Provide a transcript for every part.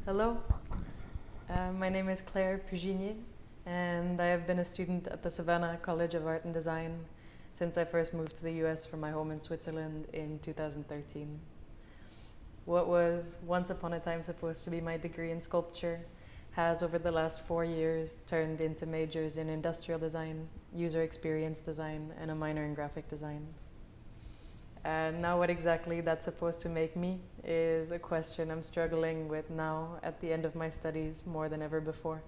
Hello, my name is Claire Puginier, and I have been a student at the Savannah College of Art and Design since I first moved to the US from my home in Switzerland in 2013. What was once upon a time supposed to be my degree in sculpture has, over the last 4 years, turned into majors in industrial design, user experience design, and a minor in graphic design. And now what exactly that's supposed to make me is a question I'm struggling with now at the end of my studies more than ever before.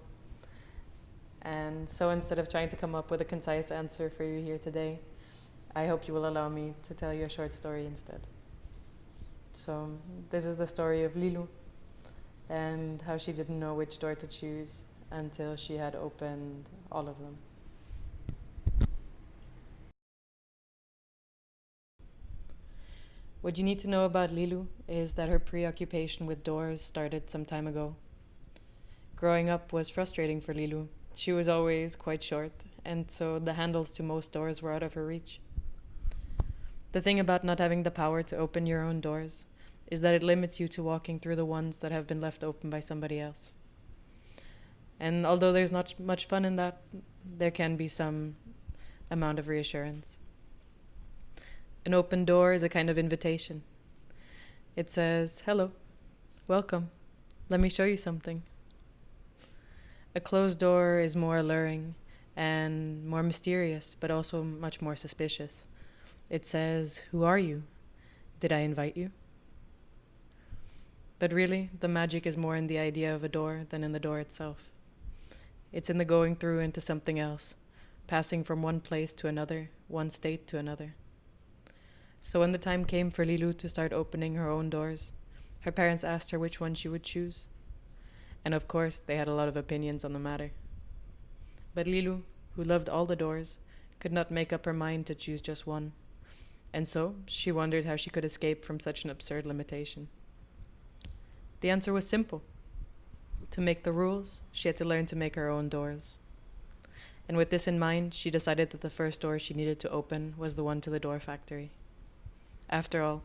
And so instead of trying to come up with a concise answer for you here today, I hope you will allow me to tell you a short story instead. So this is the story of Lilou and how she didn't know which door to choose until she had opened all of them. What you need to know about Lilou is that her preoccupation with doors started some time ago. Growing up was frustrating for Lilou. She was always quite short, and so the handles to most doors were out of her reach. The thing about not having the power to open your own doors is that it limits you to walking through the ones that have been left open by somebody else. And although there's not much fun in that, there can be some amount of reassurance. An open door is a kind of invitation. It says, "Hello, welcome, let me show you something." A closed door is more alluring and more mysterious, but also much more suspicious. It says, "Who are you? Did I invite you?" But really, the magic is more in the idea of a door than in the door itself. It's in the going through into something else, passing from one place to another, one state to another. So when the time came for Lilou to start opening her own doors, her parents asked her which one she would choose. And of course, they had a lot of opinions on the matter. But Lilou, who loved all the doors, could not make up her mind to choose just one. And so she wondered how she could escape from such an absurd limitation. The answer was simple. To make the rules, she had to learn to make her own doors. And with this in mind, she decided that the first door she needed to open was the one to the door factory. After all,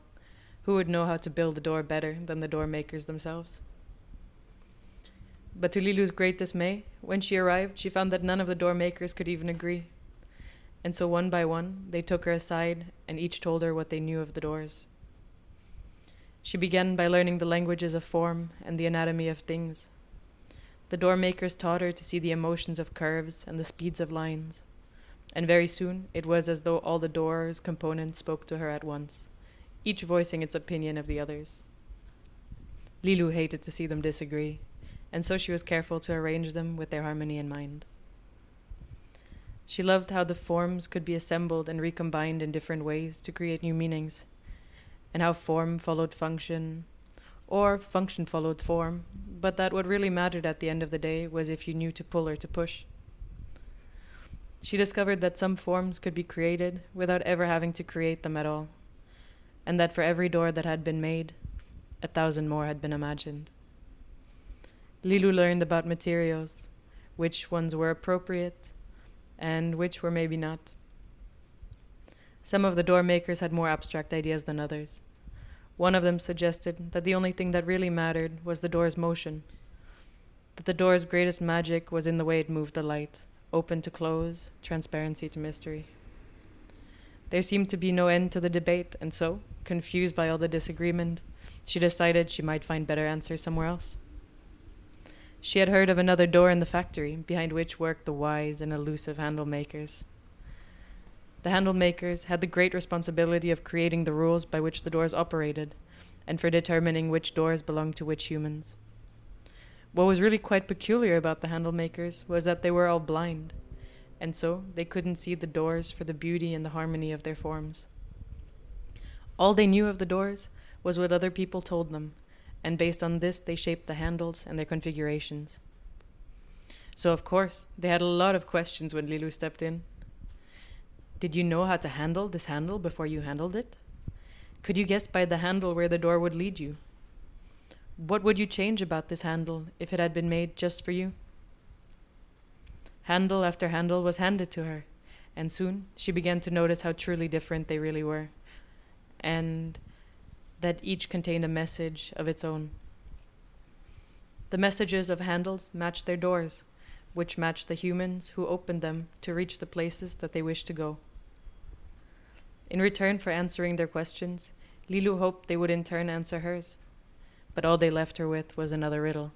who would know how to build a door better than the door makers themselves? But to Lilou's great dismay, when she arrived, she found that none of the door makers could even agree. And so one by one, they took her aside and each told her what they knew of the doors. She began by learning the languages of form and the anatomy of things. The door makers taught her to see the emotions of curves and the speeds of lines. And very soon, it was as though all the door's components spoke to her at once, each voicing its opinion of the others. Lilou hated to see them disagree, and so she was careful to arrange them with their harmony in mind. She loved how the forms could be assembled and recombined in different ways to create new meanings, and how form followed function, or function followed form, but that what really mattered at the end of the day was if you knew to pull or to push. She discovered that some forms could be created without ever having to create them at all, and that for every door that had been made, 1,000 more had been imagined. Lilou learned about materials, which ones were appropriate, and which were maybe not. Some of the door makers had more abstract ideas than others. One of them suggested that the only thing that really mattered was the door's motion, that the door's greatest magic was in the way it moved the light, open to close, transparency to mystery. There seemed to be no end to the debate, and so, confused by all the disagreement, she decided she might find better answers somewhere else. She had heard of another door in the factory, behind which worked the wise and elusive handle makers. The handle makers had the great responsibility of creating the rules by which the doors operated, and for determining which doors belonged to which humans. What was really quite peculiar about the handle makers was that they were all blind, and so they couldn't see the doors for the beauty and the harmony of their forms. All they knew of the doors was what other people told them, and based on this they shaped the handles and their configurations. So of course, they had a lot of questions when Lilou stepped in. Did you know how to handle this handle before you handled it? Could you guess by the handle where the door would lead you? What would you change about this handle if it had been made just for you? Handle after handle was handed to her, and soon she began to notice how truly different they really were, and that each contained a message of its own. The messages of handles matched their doors, which matched the humans who opened them to reach the places that they wished to go. In return for answering their questions, Lilu hoped they would in turn answer hers, but all they left her with was another riddle.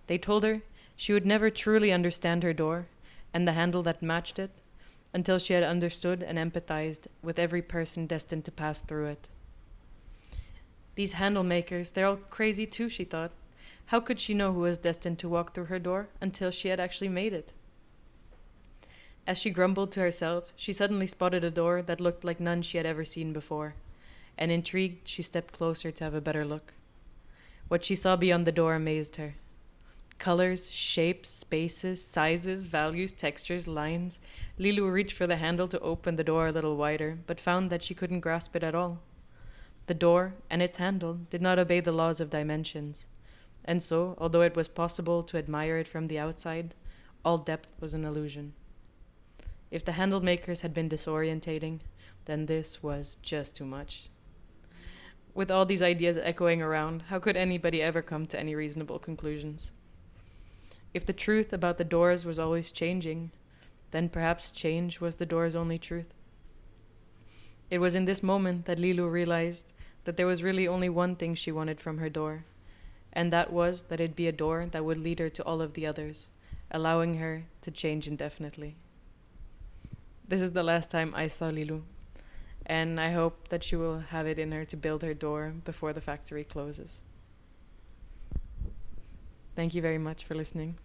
They told her she would never truly understand her door and the handle that matched it until she had understood and empathized with every person destined to pass through it. These handle makers, they're all crazy too, she thought. How could she know who was destined to walk through her door until she had actually made it? As she grumbled to herself, she suddenly spotted a door that looked like none she had ever seen before, and intrigued, she stepped closer to have a better look. What she saw beyond the door amazed her. Colors, shapes, spaces, sizes, values, textures, lines. Lilu reached for the handle to open the door a little wider, but found that she couldn't grasp it at all. The door and its handle did not obey the laws of dimensions, and so, although it was possible to admire it from the outside, all depth was an illusion. If the handle makers had been disorientating, then this was just too much. With all these ideas echoing around, how could anybody ever come to any reasonable conclusions? If the truth about the doors was always changing, then perhaps change was the door's only truth. It was in this moment that Lilu realized that there was really only one thing she wanted from her door, and that was that it be a door that would lead her to all of the others, allowing her to change indefinitely. This is the last time I saw Lilu, and I hope that she will have it in her to build her door before the factory closes. Thank you very much for listening.